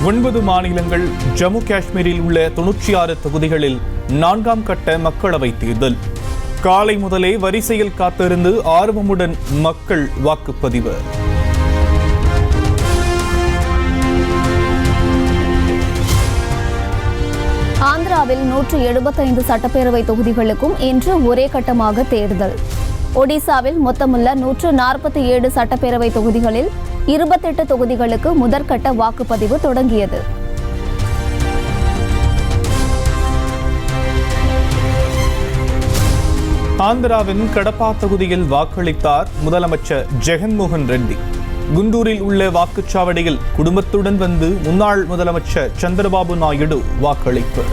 9 மாநிலங்கள் ஜம்மு காஷ்மீரில் உள்ள 96 தொகுதிகளில் 4ஆம் கட்ட மக்களவைத் தேர்தல். காலை முதலே வரிசையில் காத்திருந்து ஆர்வமுடன் மக்கள் வாக்குப்பதிவு. ஆந்திராவில் 175 சட்டப்பேரவை தொகுதிகளுக்கும் இன்று ஒரே கட்டமாக தேர்தல். ஒடிசாவில் மொத்தமுள்ள 147 சட்டப்பேரவை தொகுதிகளில் 28 தொகுதிகளுக்கு முதற்கட்ட வாக்குப்பதிவு தொடங்கியது. ஆந்திராவின் கடப்பா தொகுதியில் வாக்களித்தார் முதலமைச்சர் ஜெகன்மோகன் ரெட்டி. குண்டூரில் உள்ள வாக்குச்சாவடியில் குடும்பத்துடன் வந்து முன்னாள் முதலமைச்சர் சந்திரபாபு நாயுடு வாக்களிப்பு.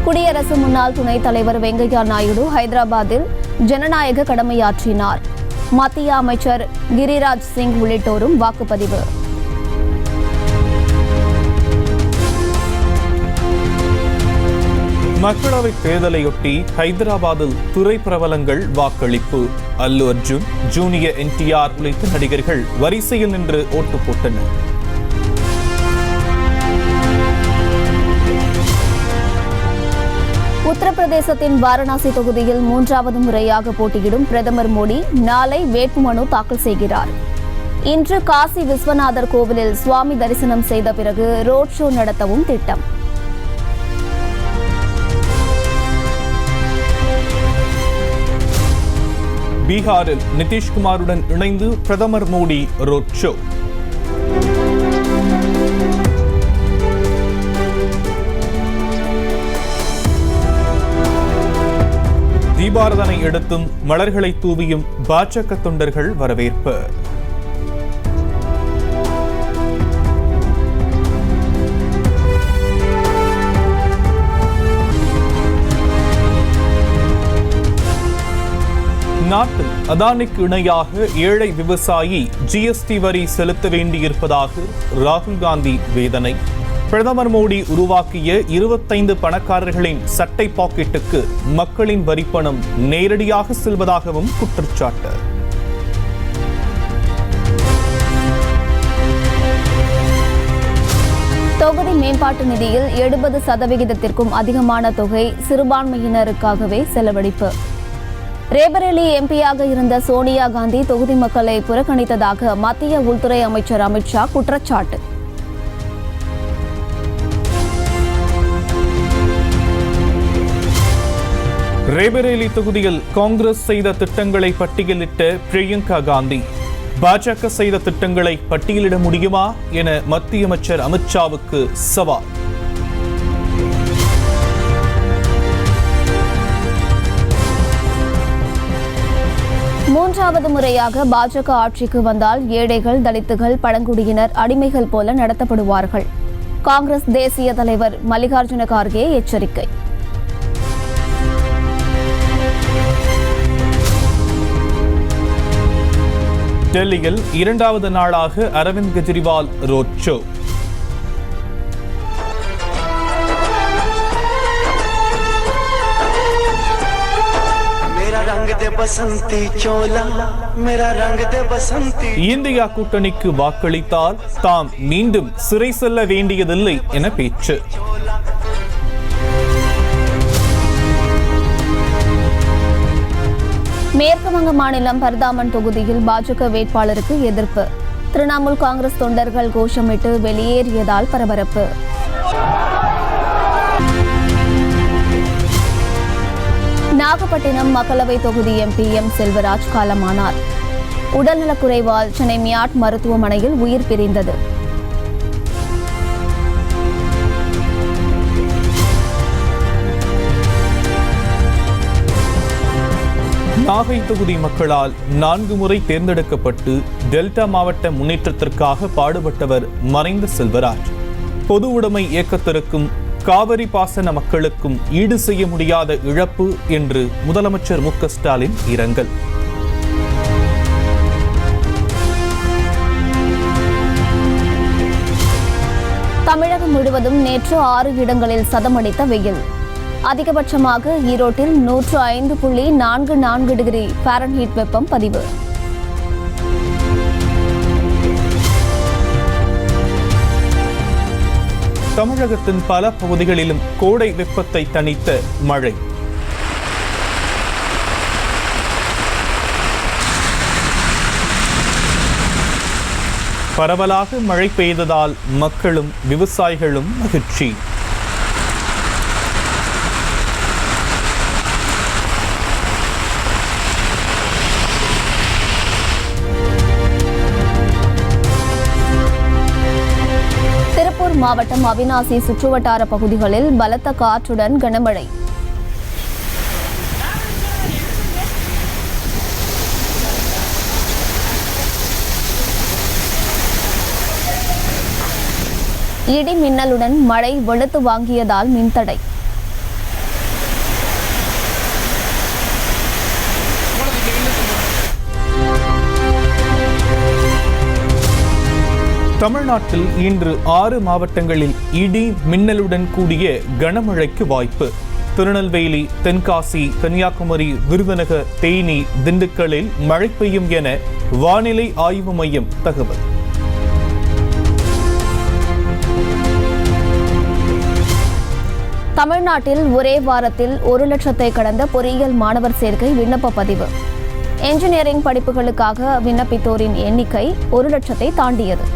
குடியரசு முன்னாள் துணைத் தலைவர் வெங்கையா நாயுடு ஹைதராபாத்தில் ஜனநாயக கடமையாற்றினார். மத்திய அமைச்சர் கிரிராஜ் சிங் உள்ளிட்டோரும் வாக்குப்பதிவு. மக்களவைத் தேர்தலையொட்டி ஹைதராபாத்தில் துறை பிரபலங்கள் வாக்களிப்பு. அல்லு அர்ஜுன், ஜூனியர் NTR உள்ளிட்ட நடிகர்கள் வரிசையில் நின்று ஓட்டு போட்டனர். உத்தரப்பிரதேசத்தின் வாரணாசி தொகுதியில் 3வது முறையாக போட்டியிடும் பிரதமர் மோடி நாளை வேட்புமனு தாக்கல் செய்கிறார். இன்று காசி விஸ்வநாதர் கோவிலில் சுவாமி தரிசனம் செய்த பிறகு ரோட் ஷோ நடத்தவும் திட்டம். பீகாரில் நிதிஷ்குமாருடன் இணைந்து பிரதமர் மோடி ரோட் ஷோ. தீபாரதனை எடுத்தும் மலர்களை தூவியும் பாஜக தொண்டர்கள் வரவேற்பு. நாட்டில் அதானிக்கு இணையாக ஏழை விவசாயி GST வரி செலுத்த வேண்டியிருப்பதாக ராகுல் காந்தி வேதனை. பிரதமர் மோடி உருவாக்கிய 25 பணக்காரர்களின் சட்டை பாக்கெட்டுக்கு மக்களின் வரிப்பணம் நேரடியாக செல்வதாகவும் குற்றச்சாட்டு. தொகுதி மேம்பாட்டு நிதியில் 70% அதிகமான தொகை சிறுபான்மையினருக்காகவே செலவழிப்பு. ரேபரேலி MP-யாக இருந்த சோனியா காந்தி தொகுதி மக்களை புறக்கணித்ததாக மத்திய உள்துறை அமைச்சர் அமித்ஷா குற்றச்சாட்டு. ரேபரேலி தொகுதியில் காங்கிரஸ் செய்த திட்டங்களை பட்டியலிட்ட பிரியங்கா காந்தி, பாஜக செய்த திட்டங்களை பட்டியலிட முடியுமா என மத்திய அமைச்சர் அமித்ஷாவுக்கு சவால். மூன்றாவது முறையாக பாஜக ஆட்சிக்கு வந்தால் ஏழைகள், தலித்துகள், பழங்குடியினர் அடிமைகள் போல நடத்தப்படுவார்கள். காங்கிரஸ் தேசிய தலைவர் மல்லிகார்ஜுன கார்கே எச்சரிக்கை. டெல்லியில் 2வது நாளாக Arvind Kejriwal road show. India கூட்டணிக்கு வாக்களித்தால் தாம் மீண்டும் சிறை செல்ல வேண்டியதில்லை என பேச்சு. மேற்குவங்க மாநிலம் பர்தாமன் தொகுதியில் பாஜக வேட்பாளருக்கு எதிர்ப்பு. திரிணாமுல் காங்கிரஸ் தொண்டர்கள் கோஷமிட்டு வெளியேறியதால் பரபரப்பு. நாகப்பட்டினம் மக்களவை தொகுதி MP M செல்வராஜ் காலமானார். உடல்நலக்குறைவால் சென்னை மியாட் மருத்துவமனையில் உயிர் பிரிந்தது. நாகை தொகுதி மக்களால் 4 முறை தேர்ந்தெடுக்கப்பட்டு டெல்டா மாவட்ட முன்னேற்றத்திற்காக பாடுபட்டவர் மறைந்த செல்வராஜ். பொது உடைமை இயக்கத்திற்கும் காவிரி பாசன மக்களுக்கும் ஈடு செய்ய முடியாத இழப்பு என்று முதலமைச்சர் மு.க. ஸ்டாலின் இரங்கல். தமிழகம் முழுவதும் நேற்று 6 இடங்களில் சதமடித்த வெயில். அதிகபட்சமாக ஈரோட்டில் 105.44 டிகிரி ஃபாரன்ஹீட் வெப்பம் பதிவு. தமிழகத்தின் பல பகுதிகளிலும் கோடை வெப்பத்தை தணித்த மழை. பரவலாக மழை பெய்ததால் மக்களும் விவசாயிகளும் மகிழ்ச்சி. திருப்பூர் மாவட்டம் அவிநாசி சுற்றுவட்டார பகுதிகளில் பலத்த காற்றுடன் கனமழை. இடி மின்னலுடன் மழை வெளுத்து வாங்கியதால் மின்தடை. தமிழ்நாட்டில் இன்று 6 மாவட்டங்களில் இடி மின்னலுடன் கூடிய கனமழைக்கு வாய்ப்பு. திருநெல்வேலி, தென்காசி, கன்னியாகுமரி, விருதுநகர், தேனி, திண்டுக்கல்லில் மழை பெய்யும் என வானிலை ஆய்வு மையம் தகவல். தமிழ்நாட்டில் ஒரே வாரத்தில் 1 லட்சத்தை கடந்த பொறியியல் மாணவர் சேர்க்கை விண்ணப்ப பதிவு. என்ஜினியரிங் படிப்புகளுக்காக விண்ணப்பித்தோரின் எண்ணிக்கை 1 லட்சத்தை தாண்டியது.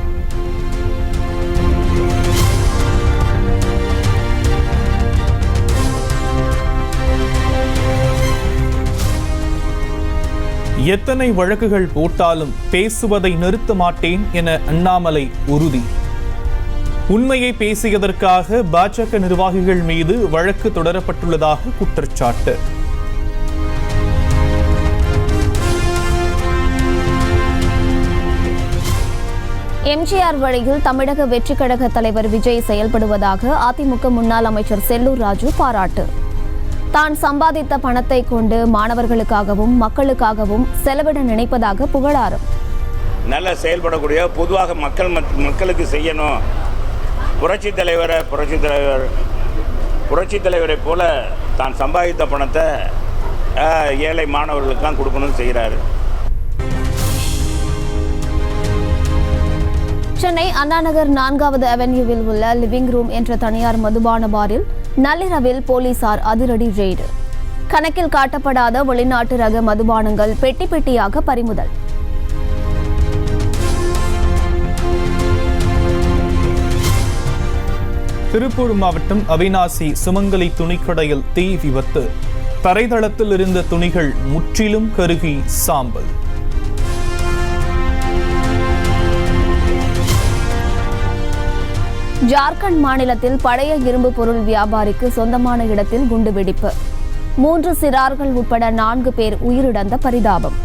எத்தனை வழக்குகள் போட்டாலும் பேசுவதை நிறுத்த மாட்டேன் என அண்ணாமலை உறுதி. உண்மையை பேசியதற்காக பாஜக நிர்வாகிகள் மீது வழக்கு தொடரப்பட்டுள்ளதாக குற்றச்சாட்டு. எம்ஜிஆர் வழியில் தமிழக வெற்றிக் கழக தலைவர் விஜய் செயல்படுவதாக அதிமுக முன்னாள் அமைச்சர் செல்லூர் ராஜு பாராட்டு. தான் சம்பாதித்த பணத்தை கொண்டு மாணவர்களுக்காகவும் மக்களுக்காகவும் செலவிட நினைப்பதாக புகழாரம். நல்ல செயல்படக்கூடிய பொதுவாக மக்களுக்கு செய்யணும். புரட்சித் தலைவரை போல தான் சம்பாதித்த பணத்தை ஏழை மாணவர்களுக்கு தான் கொடுக்கணும்னு செய்கிறாரு. சென்னை அண்ணாநகர் 4வது அவென்யூவில் உள்ள லிவிங் ரூம் என்ற தனியார் மதுபான பாரில் நள்ளிரவில் போலீசார் அதிரடி ரெய்டு. கணக்கில் காட்டப்படாத வெளிநாட்டு ரக மதுபானங்கள் பெட்டி பெட்டியாக பறிமுதல். திருப்பூர் மாவட்டம் அவிநாசி சுமங்கலி துணிக்கடையில் தீ விபத்து. தரைதளத்தில் இருந்த துணிகள் முற்றிலும் கருகி சாம்பல். ஜார்க்கண்ட் மாநிலத்தில் பழைய இரும்பு பொருள் வியாபாரிக்கு சொந்தமான இடத்தில் குண்டுவெடிப்பு. 3 சிறார்கள் உட்பட 4 பேர் உயிரிழந்த பரிதாபம்.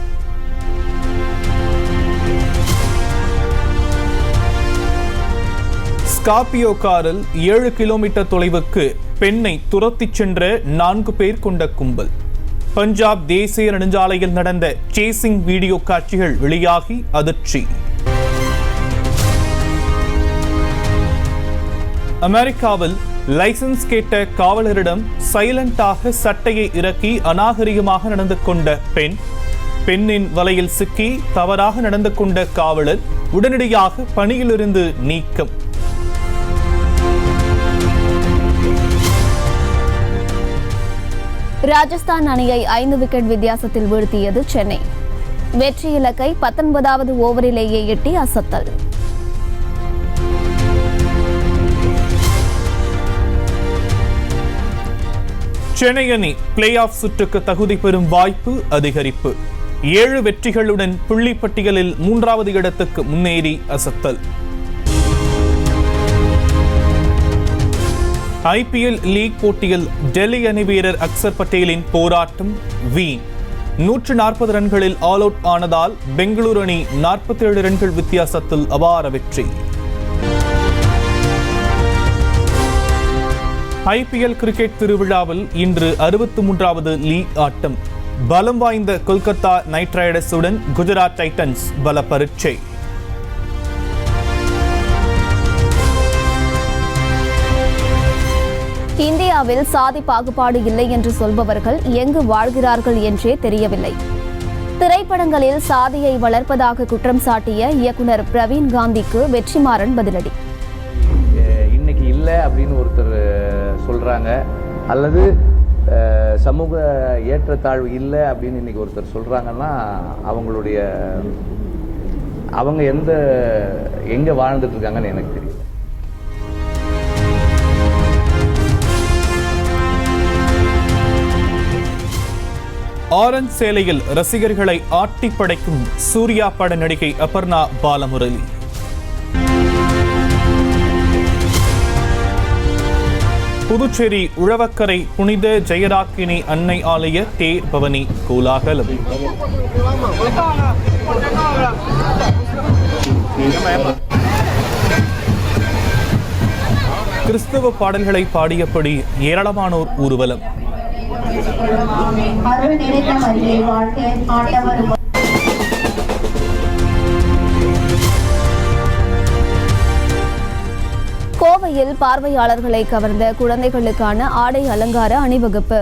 ஸ்கார்பியோ காரில் 7 கிலோமீட்டர் தொலைவுக்கு பெண்ணை துரத்திச் சென்ற 4 பேர் கொண்ட கும்பல். பஞ்சாப் தேசிய நெடுஞ்சாலையில் நடந்த சேசிங் வீடியோ காட்சிகள் வெளியாகி அதிர்ச்சி. அமெரிக்காவில் லைசன்ஸ் கேட்ட காவலரிடம் சைலண்டாக சட்டையை இறக்கி அநாகரிகமாக நடந்து கொண்ட பெண்ணின் வலையில் சிக்கி தவறாக நடந்து கொண்ட காவலர் உடனடியாக பணியிலிருந்து நீக்கம். ராஜஸ்தான் அணியை 5 விக்கெட் வித்தியாசத்தில் வீழ்த்தியது சென்னை. வெற்றி இலக்கை 19வது ஓவரிலேயே எட்டி அசத்தல். சென்னை அணி பிளே ஆஃப் சுற்றுக்கு தகுதி பெறும் வாய்ப்பு அதிகரிப்பு. 7 வெற்றிகளுடன் புள்ளி பட்டியலில் 3வது இடத்துக்கு முன்னேறி அசத்தல். ஐபிஎல் லீக் போட்டியில் டெல்லி அணி வீரர் அக்சர் பட்டேலின் போராட்டம் வீண். 140 ரன்களில் ஆல் அவுட் ஆனதால் பெங்களூரு அணி 47 ரன்கள் வித்தியாசத்தில் அபார வெற்றி. ஐபிஎல் கிரிக்கெட் திருவிழாவில் இன்று 63வது லீக் ஆட்டம். பலம் வாய்ந்த கொல்கத்தா நைட் ரைடர்ஸுடன் குஜராத் டைட்டன்ஸ் பல பரீட்சை. இந்தியாவில் சாதி பாகுபாடு இல்லை என்று சொல்பவர்கள் எங்கு வாழ்கிறார்கள் என்றே தெரியவில்லை. திரைப்படங்களில் சாதியை வளர்ப்பதாக குற்றம் சாட்டிய இயக்குனர் பிரவீன் காந்திக்கு வெற்றிமாறன் பதிலடி. இன்னைக்கு இல்லை அப்படின்னு ஒருத்தர் சொல்கிறாங்க, அல்லது சமூக ஏற்றத்தாழ்வு இல்லை அப்படின்னு இன்றைக்கி ஒருத்தர் சொல்கிறாங்கன்னா அவங்க எங்கே வாழ்ந்துட்டு இருக்காங்கன்னு எனக்கு தெரியும். ஆரஞ்ச் சேலையில் ரசிகர்களை ஆட்டி படைக்கும் சூர்யா பட நடிகை அபர்ணா பாலமுரளி. புதுச்சேரி உழவக்கரை புனித ஜெயராக்கினி அன்னை ஆலய தேர் பவனி கோலாகலம். கிறிஸ்தவ பாடல்களை பாடியபடி ஏராளமானோர் ஊர்வலம். கோவையில் பார்வையாளர்களை கவர்ந்த குழந்தைகளுக்கான ஆடை அலங்கார அணிவகுப்பு.